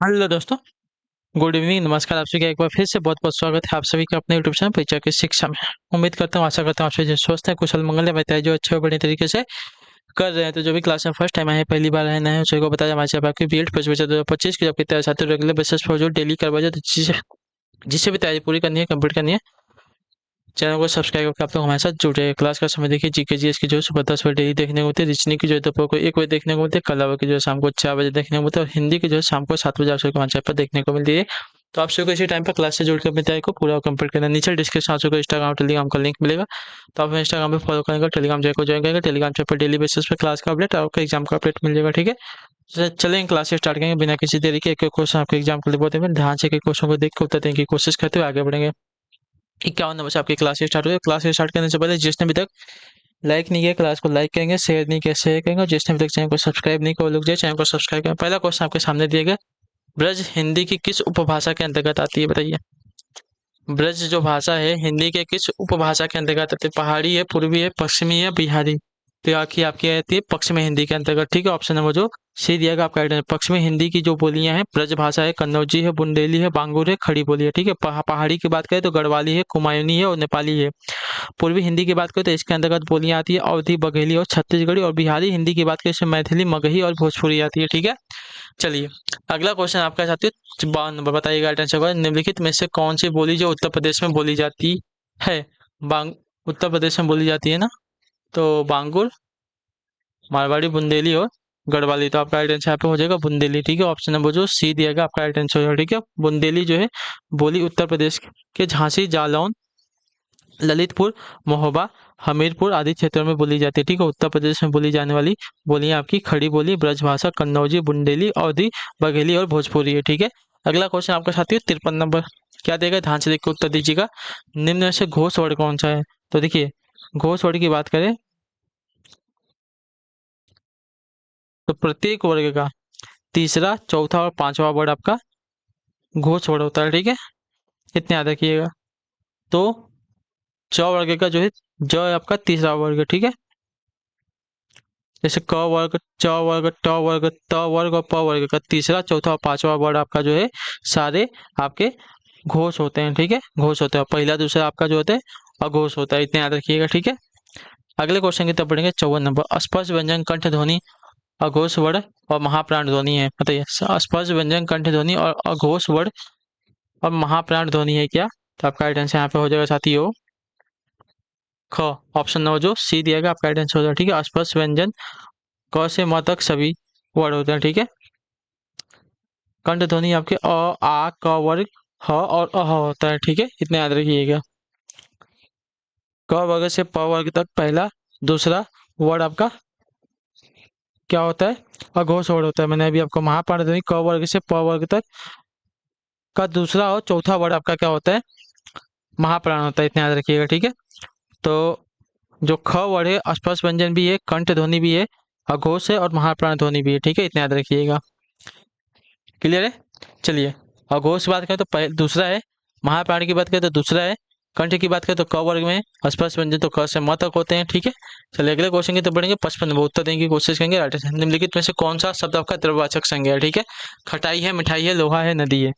Hello दोस्तों। Good evening, नमस्कार। आप सभी का एक बार फिर से बहुत बहुत स्वागत है आप सभी का अपने यूट्यूब चैनल परिचय की शिक्षा में। उम्मीद करता हूँ, आशा करता हूँ आप सभी जो स्वस्थ है, कुशल मंगल है, बताइए जो अच्छे और बढ़िया तरीके से कर रहे हैं। तो जो भी क्लास में फर्स्ट टाइम आए हैं, पहली बार आए हैं, उसी को बताया हमारे से आपकी बी एड फर्स्ट बैच 2025 की आपकी तैयारी साथ रेगुलर बेसिस पर जो डेली करवाया जाए, तो जिससे जिससे भी तैयारी पूरी करनी है, कंप्लीट करनी है, चैनल को सब्सक्राइब करके आप लोग हमारे साथ जुड़े। क्लास का समय देखिए, जीके जीएस की जो है सुबह 10 बजे डेली देखने को मिलती है, रीजनिंग की जो है दोपहर को 1 बजे देखने को मिलती है, कला की जो है शाम को 4 बजे देखने को मिलती है, और हिंदी की जो है शाम को 7 बजे आप सबको हमारे चैनल पर देखने को मिलती है। तो आप सबको इसी टाइम पर क्लास से जुड़ के अपनी तैयारी को पूरा कंप्लीट करना है। नीचे डिस्क्रिप्शन आप सबको इंस्टाग्राम और टेलीग्राम का लिंक मिलेगा, तो आप इंस्टाग्राम पे फॉलो करेंगे, टेलीग्राम चैनल को ज्वाइन करेंगे। टेलीग्राम चैनल पर डेली बेसिस पे क्लास का अपडेट और आपका एग्जाम का अपडेट मिल जाएगा। ठीक है, चलेंगे क्लास से स्टार्ट करेंगे बिना किसी देरी के। एक एक क्वेश्चन आपके एग्जाम के लिए बहुत हैं, ध्यान से एक क्वेश्चन को देख के उत्तर देने की कोशिश करते हुए आगे बढ़ेंगे। 51 नंबर से आपकी क्लास स्टार्ट हुई है। क्लास स्टार्ट करने से पहले जिसने अभी तक लाइक नहीं किया, क्लास को लाइक करेंगे, शेयर नहीं किया शेयर करेंगे, और जिसने अभी तक चैनल को सब्सक्राइब नहीं किया वो लोग जो चैनल को सब्सक्राइब करें। पहला क्वेश्चन आपके सामने दिया गया, ब्रज हिंदी की किस उपभाषा के अंतर्गत आती है, बताइए। ब्रज जो भाषा है हिंदी के किस उपभाषा के अंतर्गत आती है? पहाड़ी है, पूर्वी है, पश्चिमी है, बिहारी? तो आखिर आपकी आती है पश्चिमी हिंदी के अंतर्गत। ठीक है, ऑप्शन नंबर जो सी दिया गया आपका राइट है। पश्चिमी हिंदी की जो बोलियां हैं, ब्रज भाषा है, कन्नौजी है, बुंदेली है, बांगुर है, खड़ी बोली है। ठीक है, पहाड़ी की बात करें तो गढ़वाली है, कुमायूनी है और नेपाली है। पूर्वी हिंदी की बात करें तो इसके अंतर्गत बोलियां आती है अवधी, बघेली और छत्तीसगढ़ी, और बिहारी हिंदी की बात करें इसमें मैथिली, मगही और भोजपुरी आती है। ठीक है, चलिए अगला क्वेश्चन आपका साथी 52 नंबर, बताइएगा राइट आंसर। निम्नलिखित में से कौन सी बोली जो उत्तर प्रदेश में बोली जाती है? बांग उत्तर प्रदेश में बोली जाती है ना, तो बांगुर, मारवाड़ी, बुंदेली और गढ़वाली। तो आपका राइट आंसर यहाँ पे हो जाएगा बुंदेली। ठीक है, ऑप्शन नंबर जो सी दिया गया आपका राइट आंसर हो जाएगा। ठीक है, बुंदेली जो है बोली उत्तर प्रदेश के झांसी, जालौन, ललितपुर, महोबा, हमीरपुर आदि क्षेत्रों में बोली जाती है। ठीक है, उत्तर प्रदेश में बोली जाने वाली बोलियां आपकी खड़ी बोली, ब्रजभाषा, कन्नौजी, बुंदेली, अवधी, बघेली और भोजपुरी है। ठीक है, अगला क्वेश्चन आपका साथी है 53 नंबर। क्या देगा, ध्यान से देख के उत्तर दीजिएगा। निम्न में से घोष वर्ड कौन सा है? तो देखिए, घोष वर्ड की बात करें तो प्रत्येक वर्ग का तीसरा, चौथा और पांचवा वर्ड आपका घोष वर्ड होता है। ठीक है, इतने याद रखिएगा। तो च वर्ग का जो है ज है आपका तीसरा वर्ग। ठीक है, जैसे क वर्ग, च वर्ग, ट वर्ग, त वर्ग और प वर्ग का तीसरा, चौथा और पांचवा वर्ड आपका जो है सारे आपके घोष होते हैं। ठीक है, घोष होते हैं। पहला दूसरा आपका जो होता है अघोष होता है, इतने याद रखिएगा। ठीक है, अगले क्वेश्चन की तरफ बढ़ेंगे। 54 नंबर, स्पर्श व्यंजन कंठ ध्वनि अघोष वर्ड और महाप्राण ध्वनि है, बताइए। स्पर्श व्यंजन कंठ ध्वनि और अघोष वर्ड और महाप्राण ध्वनि है क्या? तो आपका राइट आंसर यहाँ पे हो जाएगा साथियों ख। ऑप्शन नंबर जो सी दिया गया आपका राइट आंसर हो जाएगा। ठीक है, स्पर्श व्यंजन क से म तक सभी वर्ड होते हैं। ठीक है, कंठ ध्वनि आपके अ, आ, क वर्ग, ह और अह होता है। ठीक है, इतना याद रखिएगा। क वर्ग से प वर्ग तक पहला दूसरा वर्ड आपका क्या होता है? अघोष वर्ड होता है। मैंने अभी आपको महाप्राण ध्वनि क वर्ग से प वर्ग तक का दूसरा और चौथा वर्ड आपका क्या होता है? महाप्राण होता है, इतना याद रखिएगा। ठीक है, तो जो ख वर्ड है स्पर्श व्यंजन भी है, कंठ ध्वनि भी है, अघोष है और महाप्राण ध्वनि भी है। ठीक है, इतना याद रखिएगा। क्लियर है, चलिए। अघोष की बात करें तो दूसरा है, महाप्राण की बात करें तो दूसरा है, कंठ की बात करें तो क वर्ग में है, स्पर्श व्यंजन तो क से म तक होते हैं। ठीक है, चलिए अगले क्वेश्चन की तो बढ़ेंगे। 55 उत्तर देने की कोशिश करेंगे। राइट आंसर, निम्नलिखित में से कौन सा शब्द आपका द्रव्यवाचक संज्ञा है? ठीक है, खटाई है, मिठाई है, लोहा है, नदी है।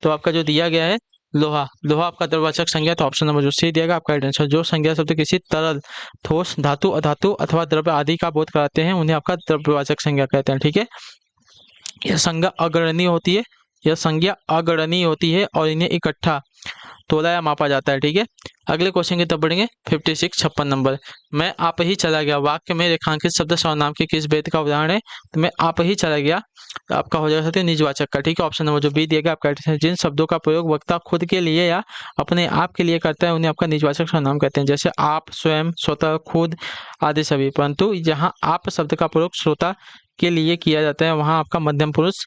तो आपका जो दिया गया है लोहा, लोहा आपका द्रव्यवाचक संज्ञा। तो ऑप्शन नंबर जो सी दिया गया आपका राइट आंसर। जो संज्ञा शब्द किसी तरल, ठोस, धातु, अधातु अथवा द्रव्य आदि का बोध कराते हैं उन्हें आपका द्रव्यवाचक संज्ञा कहते हैं। ठीक है, यह संज्ञा अग्रणीय होती है, यह संज्ञा अग्रणीय होती है और इन्हें इकट्ठा तोला या मापा जाता है। ठीक है, अगले क्वेश्चन की तरफ बढ़ेंगे। 56 मैं आप ही चला गया वाक्य में रेखांकित शब्द सर्वनाम के किस भेद का उदाहरण है? तो मैं आप ही चला गया तो आपका हो जाएगा निजवाचक का। ठीक है, ऑप्शन नंबर जो बी दिया गया आपका right है। जिन शब्दों का प्रयोग वक्ता खुद के लिए या अपने आप के लिए करता है उन्हें आपका निजवाचक सर्वनाम कहते हैं, जैसे आप, स्वयं, स्वतः, खुद आदि सभी। परंतु जहाँ आप शब्द का प्रयोग श्रोता के लिए किया जाता है वहां आपका मध्यम पुरुष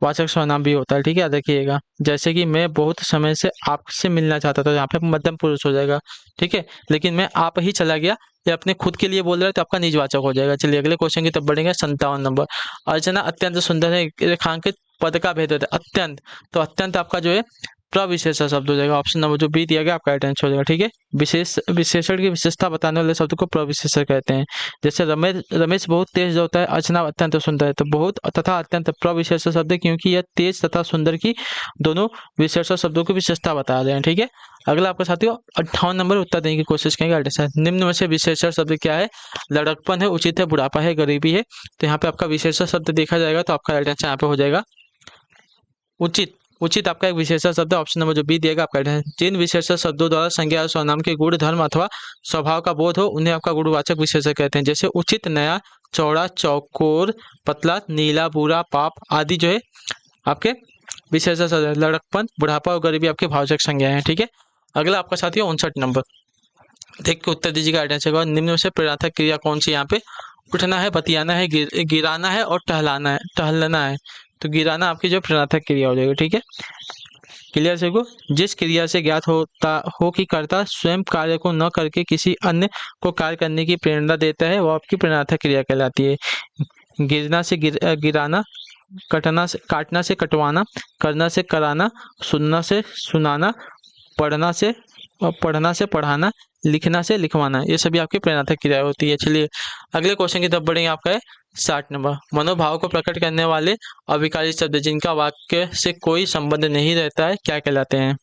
वाचक सर्वनाम भी होता है। ठीक है, याद रखिएगा। जैसे कि मैं बहुत समय से आपसे मिलना चाहता था, यहाँ पे मध्यम पुरुष हो जाएगा। ठीक है, लेकिन मैं आप ही चला गया ये अपने खुद के लिए बोल रहा है तो आपका निजवाचक हो जाएगा। चलिए अगले क्वेश्चन की तरफ बढ़ेंगे। 57 अर्चना अत्यंत सुंदर है, रेखांकित पद का भेद होता है अत्यंत। तो अत्यंत आपका जो है प्रविशेषण शब्द हो जाएगा। ऑप्शन नंबर जो बी दिया गया आपका राइट आंसर हो जाएगा। ठीक है, विशेषण की विशेषता बताने वाले शब्द को प्रविशेषण कहते हैं। जैसे रमेश बहुत तेज दौड़ता है, अर्चना अत्यंत सुंदर है। तो बहुत तथा अत्यंत प्रविशेषण शब्द है, क्योंकि यह तेज तथा सुंदर की दोनों विशेषण शब्दों की विशेषता बता रहे हैं। ठीक है, अगला आपका साथियों 58 नंबर उत्तर देने की कोशिश करेंगे। निम्न में से विशेषण शब्द क्या है? लड़कपन है, उचित है, बुढ़ापा है, गरीबी है। तो यहाँ पे आपका विशेषण शब्द देखा जाएगा तो आपका राइट आंसर यहाँ पे हो जाएगा उचित। उचित आपका एक विशेषण शब्द है। ऑप्शन नंबर जो बी दिएगा आपका राइट आंसर। जिन विशेषण शब्दों द्वारा संज्ञा और सर्वनाम के गुण, धर्म अथवा स्वभाव का बोध हो उन्हें आपका गुणवाचक विशेषण कहते हैं। जैसे उचित, नया, चौड़ा, चौकोर, पतला, नीला, बुरा, पाप आदि जो है आपके विशेषण शब्द है। लड़कपन, बुढ़ापा और गरीबी आपके भाववाचक संज्ञा है। ठीक है, अगला आपका साथियों 59 नंबर देख के उत्तर दीजिएगा राइट आंसर। निम्न में से प्रेरणात्मक क्रिया कौन सी? यहाँ पे उठना है, बतियाना है, गिराना है और टहलना है। तो गिराना आपकी जो प्रेरणात्मक क्रिया हो जाएगी। ठीक है, क्लियर से को जिस क्रिया से ज्ञात होता हो कि कर्ता स्वयं कार्य को न करके किसी अन्य को कार्य करने की प्रेरणा देता है, वो आपकी प्रेरणात्मक क्रिया कहलाती है। गिरना से गिराना, काटना से कटवाना, करना से कराना, सुनना से सुनाना, पढ़ना से पढ़ाना, लिखना से लिखवाना, ये सभी आपकी प्रेरणात्मक क्रिया होती है। चलिए अगले क्वेश्चन की तरफ बढ़ेंगे। आपका है 60 नंबर। मनोभाव को प्रकट करने वाले अविकारी शब्द जिनका वाक्य से कोई संबंध नहीं रहता है क्या कहलाते हैं?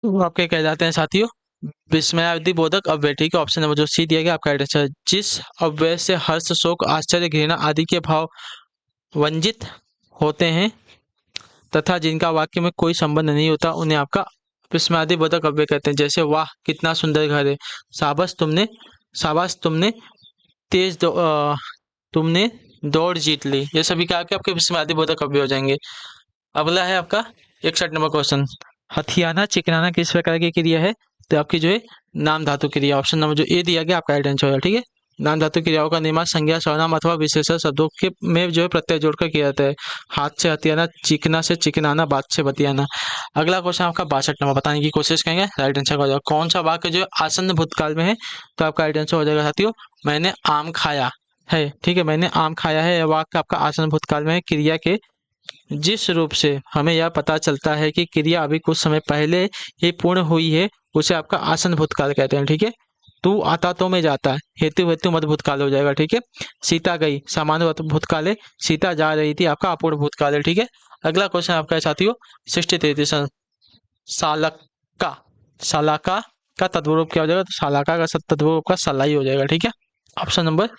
तो आपके कहलाते हैं साथियों विस्मयादि बोधक अव्यय। ठीक है, ऑप्शन नंबर जो सी दिया गया आपका राइट आंसर। जिस अव्यय से हर्ष, शोक, आश्चर्य, घृणा आदि के भाव वंजित होते हैं तथा जिनका वाक्य में कोई संबंध नहीं होता उन्हें आपका विस्मयादि बोधक अव्यय कहते हैं। जैसे वाह कितना सुंदर घर है, शाबाश तुमने तुमने दौड़ जीत ली, ये सभी क्या आपके विस्मयादि बोधक अव्यय हो जाएंगे। अगला है आपका 61 नंबर क्वेश्चन। हथियाना चिकनाना किस प्रकार की क्रिया है? तो आपकी जो है नाम धातु क्रिया। ऑप्शन नंबर जो ए दिया गया आपका राइट आंसर होगा। ठीक है, नाम धातु क्रियाओं का निर्माण संज्ञा, सर्वनाम अथवा विशेषण शब्दों के में जो है प्रत्यय जोड़कर किया जाता है। हाथ से हथियाना, चिकना से चिकनाना, बात से बतियाना। अगला क्वेश्चन आपका 62 नंबर बताने की कोशिश करेंगे। राइट आंसर हो जाएगा कौन सा वाक्य जो है आसन्न भूतकाल में है? तो आपका राइट आंसर हो जाएगा साथियों मैंने आम खाया है। ठीक है, मैंने आम खाया है, यह वाक्य आपका आसन्न भूतकाल में है। क्रिया के जिस रूप से हमें यह पता चलता है कि क्रिया अभी कुछ समय पहले ही पूर्ण हुई है उसे आपका आसन्न भूतकाल कहते हैं। ठीक है, तू आता तो मैं जाता, हेतु हेतु मत भूतकाल हो जाएगा। ठीक है, सीता गई सामान्य भूतकाल है, सीता जा रही थी आपका अपूर्ण भूतकाल है। ठीक है, अगला क्वेश्चन आपका है साथियों 63। सालका सालाका का तद्भव क्या हो जाएगा? तो सालाका का तद्भव आपका सलाई हो जाएगा। ठीक है, ऑप्शन नंबर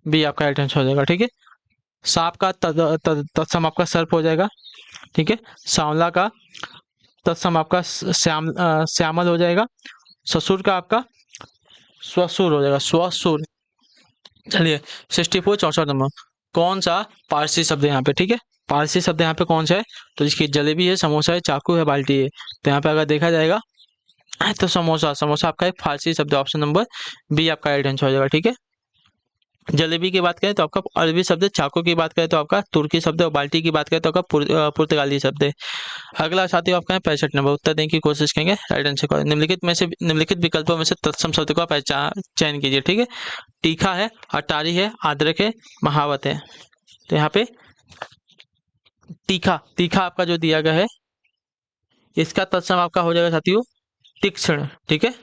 बी आपका राइट आंसर हो जाएगा। ठीक है, सांप का तत्सम आपका सर्प हो जाएगा। ठीक है, सांवला का तत्सम आपका श्यामल हो जाएगा। ससुर का आपका स्वसुर हो जाएगा, स्वसुर। चलिए 64 64 नंबर कौन सा पारसी शब्द है यहाँ पे? ठीक है, पारसी शब्द यहाँ पे कौन सा है? तो इसकी जलेबी है, समोसा है, चाकू है, बाल्टी है। तो यहाँ पे अगर देखा जाएगा तो समोसा आपका एक फारसी शब्द है। ऑप्शन नंबर बी आपका राइट आंसर हो जाएगा। ठीक है, जलेबी की बात करें तो आपका अरबी शब्द है, चाकू की बात करें तो आपका तुर्की शब्द है और बाल्टी की बात करें तो आपका पुर्तगाली शब्द है। अगला साथी आपका है 65 नंबर। उत्तर देने की कोशिश करेंगे राइट आंसर को। निम्नलिखित विकल्पों में से तत्सम शब्द का पहचान चयन कीजिए। ठीक है, तीखा है, अटारी है, आद्रक है, महावत है। तो यहाँ पे तीखा आपका जो दिया गया है इसका तत्सम आपका हो जाएगा साथियों तीक्ष्ण। ठीक है,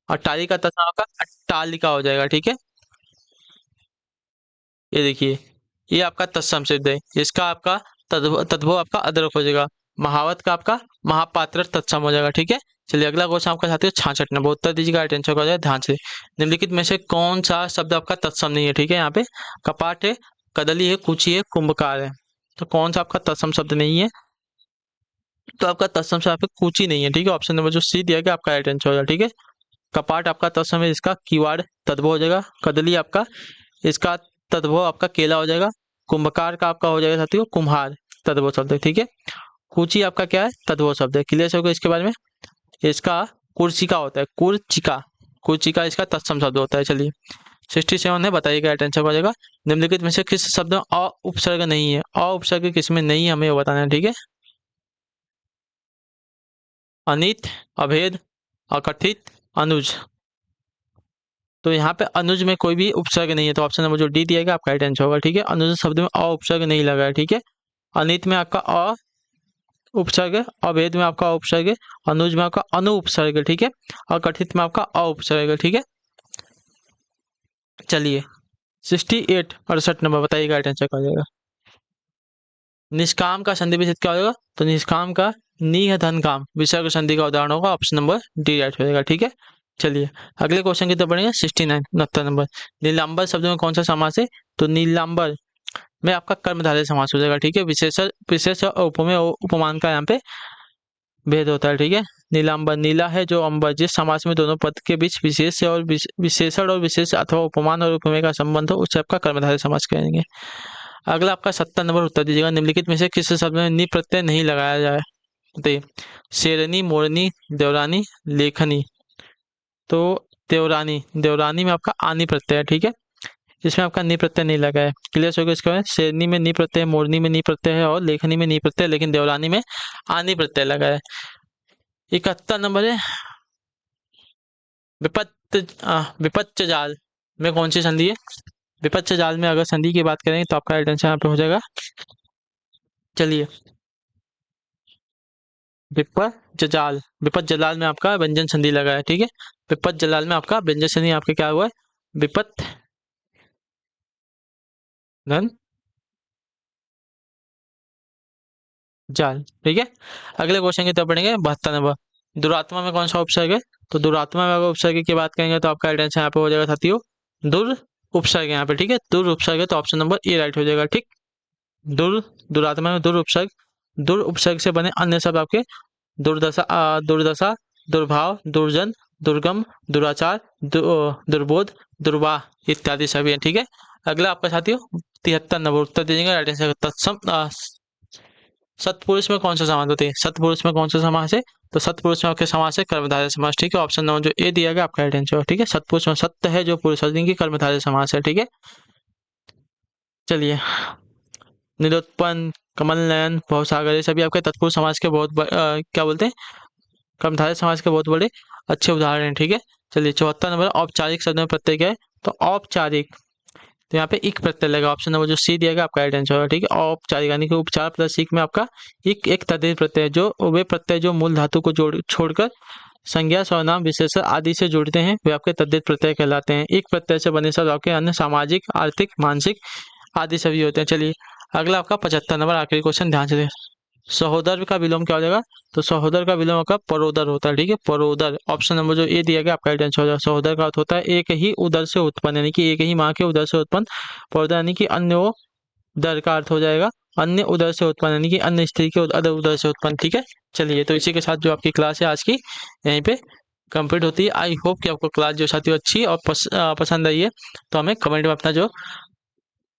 अटारी का तत्सम आपका अट्टालिका हो जाएगा। ठीक है, ये देखिए ये आपका तत्सम शब्द है, इसका आपका तद्भव आपका अदरक हो जाएगा। महावत का आपका महापात्र तत्सम हो जाएगा। ठीक है, चलिए अगला क्वेश्चन आपका साथियों 66 नंबर। उत्तर दीजिएगा टेंशन हो जाए ध्यान से। निम्नलिखित में से कौन सा शब्द आपका तत्सम नहीं है? ठीक है, यहाँ पे कपाट है, कदली है, कुची है, कुंभकार है। तो कौन सा आपका तत्सम शब्द नहीं है? तो आपका तत्सम शब्द आपका कुची नहीं है। ठीक है, ऑप्शन नंबर जो सी दिया गया आपका राइट आंसर हो जाएगा। ठीक है, कपाट आपका तत्सम है, इसका कीवाड़ तद्भव हो जाएगा। कदली आपका इसका तद्भव आपका केला हो जाएगा। कुंभकार का आपका हो जाएगा साथियों कुम्हार, तद्भव शब्द है। ठीक है, कुची आपका क्या है? तद्भव शब्द है। क्लियर होगा इसके बारे में? इसका कुर्सिका होता है, कुर्चिका इसका तत्सम शब्द होता है। चलिए 67 है, बताइएगा राइट आंसर हो जाएगा। निम्नलिखित में से किस शब्द में अ उपसर्ग नहीं है? अ उपसर्ग किस में नहीं है हमें वो बताना है। ठीक है, अनित, अभेद, अकथित, अनुज। तो यहाँ पे अनुज में कोई भी उपसर्ग नहीं है, तो ऑप्शन नंबर जो डी दिया गया आपका राइट आंसर होगा। ठीक है, अनुज शब्द में अ उपसर्ग नहीं लगा है। ठीक है, अनित में आपका अ उपसर्ग है, अभेद में आपका अ उपसर्ग है, अनुज में आपका अनु उपसर्ग है। ठीक है, और कथित में आपका अ उपसर्ग है। ठीक है, चलिए 68 नंबर बताइएगा राइट आंसर क्या हो जाएगा। निष्काम का संधि विच्छेद क्या हो जाएगा, तो निष्काम का नीह धन काम विसर्ग संधि का उदाहरण होगा, ऑप्शन नंबर डी राइट हो जाएगा। ठीक है, चलिए अगले क्वेश्चन की तरफ बढ़ेंगे। 69 नंबर, नीलांबर शब्द में कौन सा समास है, तो नीलांबर में आपका कर्मधारय समास हो जाएगा। ठीक है, विशेष और उपमेय और उपमान का यहाँ पे भेद होता है। ठीक है, नीलांबर, नीला है जो अंबर, जिस समास में दोनों पद के बीच विशेष और विशेषण और विशेष अथवा उपमान और उपमेय का संबंध हो, उसे आपका कर्मधारय समास कहेंगे। अगला आपका 70 नंबर उत्तर दीजिएगा। निम्नलिखित में से किस शब्द में नि प्रत्यय नहीं लगाया जाए, बताइए। शेरनी, मोरनी, देवरानी, लेखनी। तो देवरानी, देवरानी में आपका आनी प्रत्यय है। ठीक है, इसमें आपका नि प्रत्यय नहीं लगा है। क्लियर हो गया इसका है? शेरनी में नि प्रत्यय है, मोरनी में नि प्रत्यय है और लेखनी में नि प्रत्यय है, लेकिन देवरानी में आनी प्रत्यय लगा है। 71 नंबर है, विपच्च जाल में कौन सी संधि है। विपच्च जाल में अगर संधि की बात करें तो आपका राइट आंसर यहाँ पे हो जाएगा, चलिए विपच्च जाल, विपच्च जलाल में आपका व्यंजन संधि लगा है। ठीक है, विपच्च जलाल में आपका व्यंजन संधि आपके क्या हुआ है, विपत्त धन जाल। ठीक है, अगले क्वेश्चन की तरफ बढ़ेंगे। 72 नंबर, दुरात्मा में कौन सा उपसर्ग है, तो दुरात्मा में अगर उपसर्ग की बात करेंगे तो आपका राइट आंसर यहाँ पे हो जाएगा साथियों, दुर उपसर्ग है यहाँ पे। ठीक है, दुर उपसर्ग है, तो ऑप्शन नंबर ए राइट हो जाएगा। ठीक, दुरात्मा में दुर उपसर्ग, दुर उपसर्ग से बने अन्य शब्द आपके दुर्दशा, दुर्भाव, दुर्जन, दुर्गम, दुराचार, दुर्बोध, दुर्वाह इत्यादि सभी है। ठीक है, अगला आपका साथियों 73 नंबर उत्तर दीजिएगा राइट आंसर तत्सम। सत्पुरुष में कौन सा समास होते हैं, सत्पुरुष में कौन सा समास है, तो सत्पुरुष में आपके समास है कर्मधारय समास। ठीक है, ऑप्शन नंबर जो ए दिया गया आपका राइट आंसर। ठीक है, सत्पुरुष में सत्य है जो पुरुष है, जिनकी कर्मधारय समास है। ठीक है, चलिए निरुत्पन्न, कमल नयन, भवसागर ये सभी आपके तत्पुरुष समाज के बहुत क्या बोलते हैं, कर्मधारय समाज के बहुत बड़े अच्छे उदाहरण हैं। ठीक है, चलिए 74 नंबर, औपचारिक शब्द में प्रत्यय क्या है, तो औपचारिक, तो यहाँ पे इक प्रत्यय लगा, ऑप्शन नंबर जो सी दिया गया आपका राइट आंसर होगा। ठीक है, औपचारिक यानी कि उपचार प्लस इक में आपका इक एक तद्धित प्रत्यय, जो वे प्रत्यय जो मूल धातु को छोड़कर संज्ञा, सर्वनाम, विशेषण आदि से जुड़ते हैं, वे आपके तद्धित प्रत्यय कहलाते हैं। इक प्रत्यय से बने शब्द आपके अन्य सामाजिक, आर्थिक, मानसिक आदि सभी होते हैं। चलिए अगला आपका 75 नंबर आखिरी क्वेश्चन, ध्यान से। सहोदर का विलोम क्या हो जाएगा, तो सहोदर का विलोम आपका परोदर होता है। ठीक है, परोदर, ऑप्शन नंबर जो ए दिया गया आपका राइट आंसर हो जाएगा। सहोदर का अर्थ होता है एक ही उदर से उत्पन्न, यानी कि एक ही माँ के उदर से उत्पन्न। परोदर यानी कि अन्य दर का अर्थ हो जाएगा अन्य उदर से उत्पन्न, यानी कि अन्य स्त्री के उदर से उत्पन्न। ठीक है, चलिए तो इसी के साथ जो आपकी क्लास है आज की यहीं पे कंप्लीट होती है। आई होप कि आपको क्लास जो साथियों अच्छी और पसंद आई है, तो हमें कमेंट में अपना जो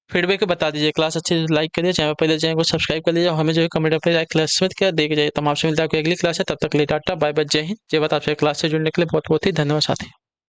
फीडबैक बता दीजिए। क्लास अच्छे से लाइक करिए, चैनल पहले चैनल को सब्सक्राइब कर लीजिए, हमें जो है कमेंट पे लाइक क्लास में क्या देख जाइए। तब आपसे मिलता है अगली क्लास है, तब तक ले टाटा बाय बाय, जय हिंद जय भारत। आपसे क्लास से जुड़ने के लिए बहुत बहुत ही धन्यवाद साथी।